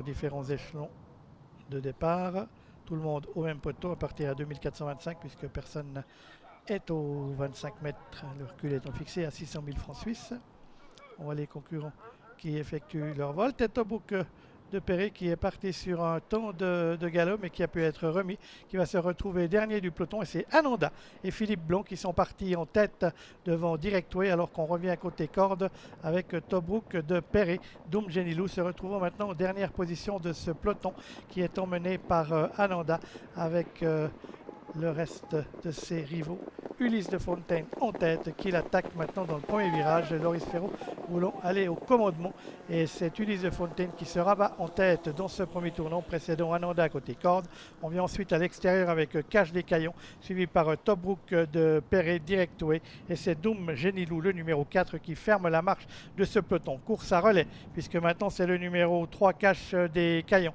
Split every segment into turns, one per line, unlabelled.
Différents échelons de départ. Tout le monde au même poteau à partir à 2425 puisque personne est aux 25 mètres. Le recul étant fixé à 600 000 francs suisses. On voit les concurrents qui effectuent leur vol. Tête au bouc de Perret qui est parti sur un temps de galop mais qui a pu être remis, qui va se retrouver dernier du peloton, et c'est Ananda et Philippe Blond qui sont partis en tête devant Directway, alors qu'on revient côté corde avec Tobruk de Perret. Doum Genilou se retrouvant maintenant en dernière position de ce peloton qui est emmené par Ananda avec le reste de ses rivaux. Ulysse de Fontaine en tête qui l'attaque maintenant dans le premier virage. Loris Ferraud voulant aller au commandement, et c'est Ulysse de Fontaine qui se rabat en tête dans ce premier tournant, précédant Ananda côté corde. On vient ensuite à l'extérieur avec Cache des Caillons suivi par Tobruk de Perret Directway, et c'est Doum Genilou le numéro 4 qui ferme la marche de ce peloton. Course à relais puisque maintenant c'est le numéro 3 Cache des Caillons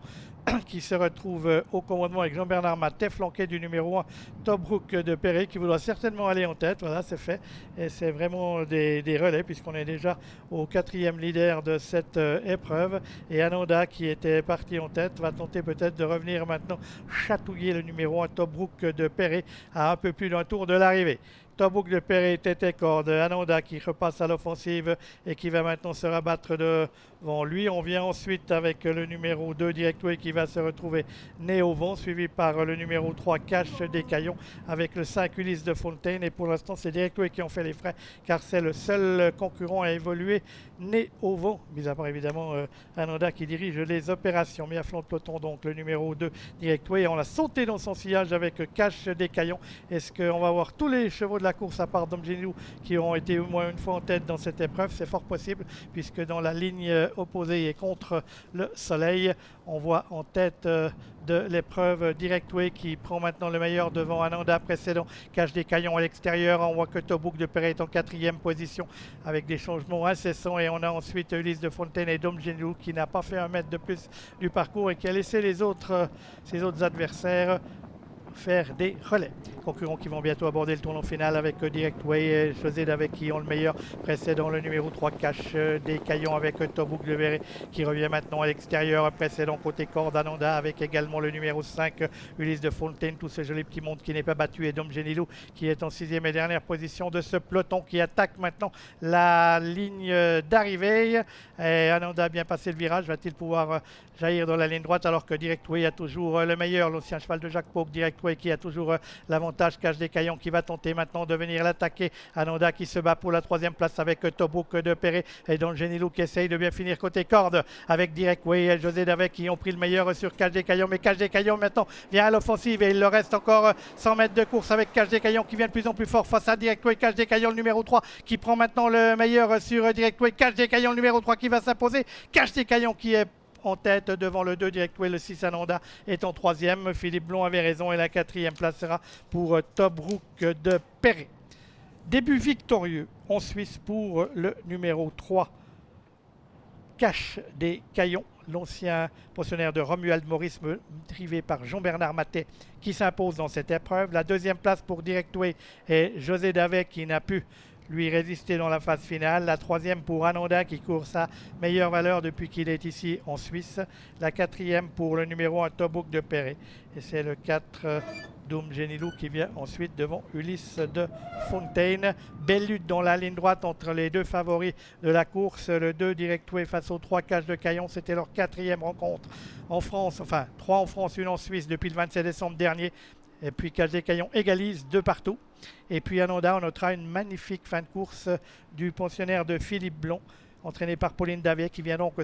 qui se retrouve au commandement avec Jean-Bernard Matet, flanqué du numéro 1 Tobruk de Perret qui voudra certainement aller en tête. Voilà, c'est fait. Et c'est vraiment des relais puisqu'on est déjà au 4e leader de cette épreuve. Et Ananda, qui était parti en tête, va tenter peut-être de revenir maintenant chatouiller le numéro 1 Tobruk de Perret à un peu plus d'un tour de l'arrivée. Tobruk de Perret, tête corde. Ananda qui repasse à l'offensive et qui va maintenant se rabattre devant lui. On vient ensuite avec le numéro 2 Directway qui va se retrouver né au vent, suivi par le numéro 3 Cache des Caillons avec le 5 Ulysse de Fontaine. Et pour l'instant, c'est Directway qui ont fait les frais car c'est le seul concurrent à évoluer né au vent, mis à part évidemment Ananda qui dirige les opérations. Mis à flanc de peloton donc le numéro 2 Directway. On l'a sauté dans son sillage avec Cache des Caillons. Est-ce qu'on va voir tous les chevaux de la course à part Doum Genilou qui ont été au moins une fois en tête dans cette épreuve? C'est fort possible puisque dans la ligne opposée et contre le soleil, on voit en tête de l'épreuve Directway qui prend maintenant le meilleur devant Ananda précédent. Cache des Caillons à l'extérieur. On voit que Tobruk de Perret est en 4e position avec des changements incessants, et on a ensuite Ulysse de Fontaine et Doum Genilou qui n'a pas fait un mètre de plus du parcours et qui a laissé ses autres adversaires faire des relais. Concurrents qui vont bientôt aborder le tournant final avec Directway et José Davet qui ont le meilleur précédent le numéro 3 Cache des Caillons avec Tobruk de Perret qui revient maintenant à l'extérieur, précédent côté corde Ananda avec également le numéro 5 Ulysse de Fontaine, tout ce joli petit monde qui n'est pas battu, et Doum Genilou qui est en 6e et dernière position de ce peloton qui attaque maintenant la ligne d'arrivée. Et Ananda a bien passé le virage, va-t-il pouvoir jaillir dans la ligne droite alors que Directway a toujours le meilleur, l'ancien cheval de Jacques Pauque Directway qui a toujours l'avantage. Cache des Caillons qui va tenter maintenant de venir l'attaquer. Ananda qui se bat pour la 3e place avec Tobruk de Perret et Doum Genilou qui essaye de bien finir côté corde avec Directway et José Davet qui ont pris le meilleur sur Cache des Caillons, mais Cache des Caillons maintenant vient à l'offensive et il leur reste encore 100 mètres de course avec Cache des Caillons qui vient de plus en plus fort face à Directway. Cache des Caillons le numéro 3 qui prend maintenant le meilleur sur Directway. Cache des Caillons le numéro 3 qui va s'imposer. Cache des Caillons qui est en tête devant le 2 Directway, le 6 Ananda est en 3e. Philippe Blond avait raison et la 4e place sera pour Tobruk de Perret. Début victorieux en Suisse pour le numéro 3 Cache des Caillons, l'ancien pensionnaire de Romuald Maurice, drivé par Jean-Bernard Matet qui s'impose dans cette épreuve. La 2e place pour Directway et José Davet qui n'a pu lui résister dans la phase finale. La 3e pour Ananda qui court sa meilleure valeur depuis qu'il est ici en Suisse. La 4e pour le numéro 1 Tobruk de Perret. Et c'est le 4 Doum Genilou qui vient ensuite devant Ulysse de Fontaine. Belle lutte dans la ligne droite entre les deux favoris de la course. Le 2 Directway face aux 3 Cache de Caillon. C'était leur 4e rencontre en France. Enfin, 3 en France, 1 en Suisse depuis le 27 décembre dernier. Et puis Cache des Caillons égalise 2 partout. Et puis Ananda, on notera une magnifique fin de course du pensionnaire de Philippe Blond, entraîné par Pauline Davier, qui vient donc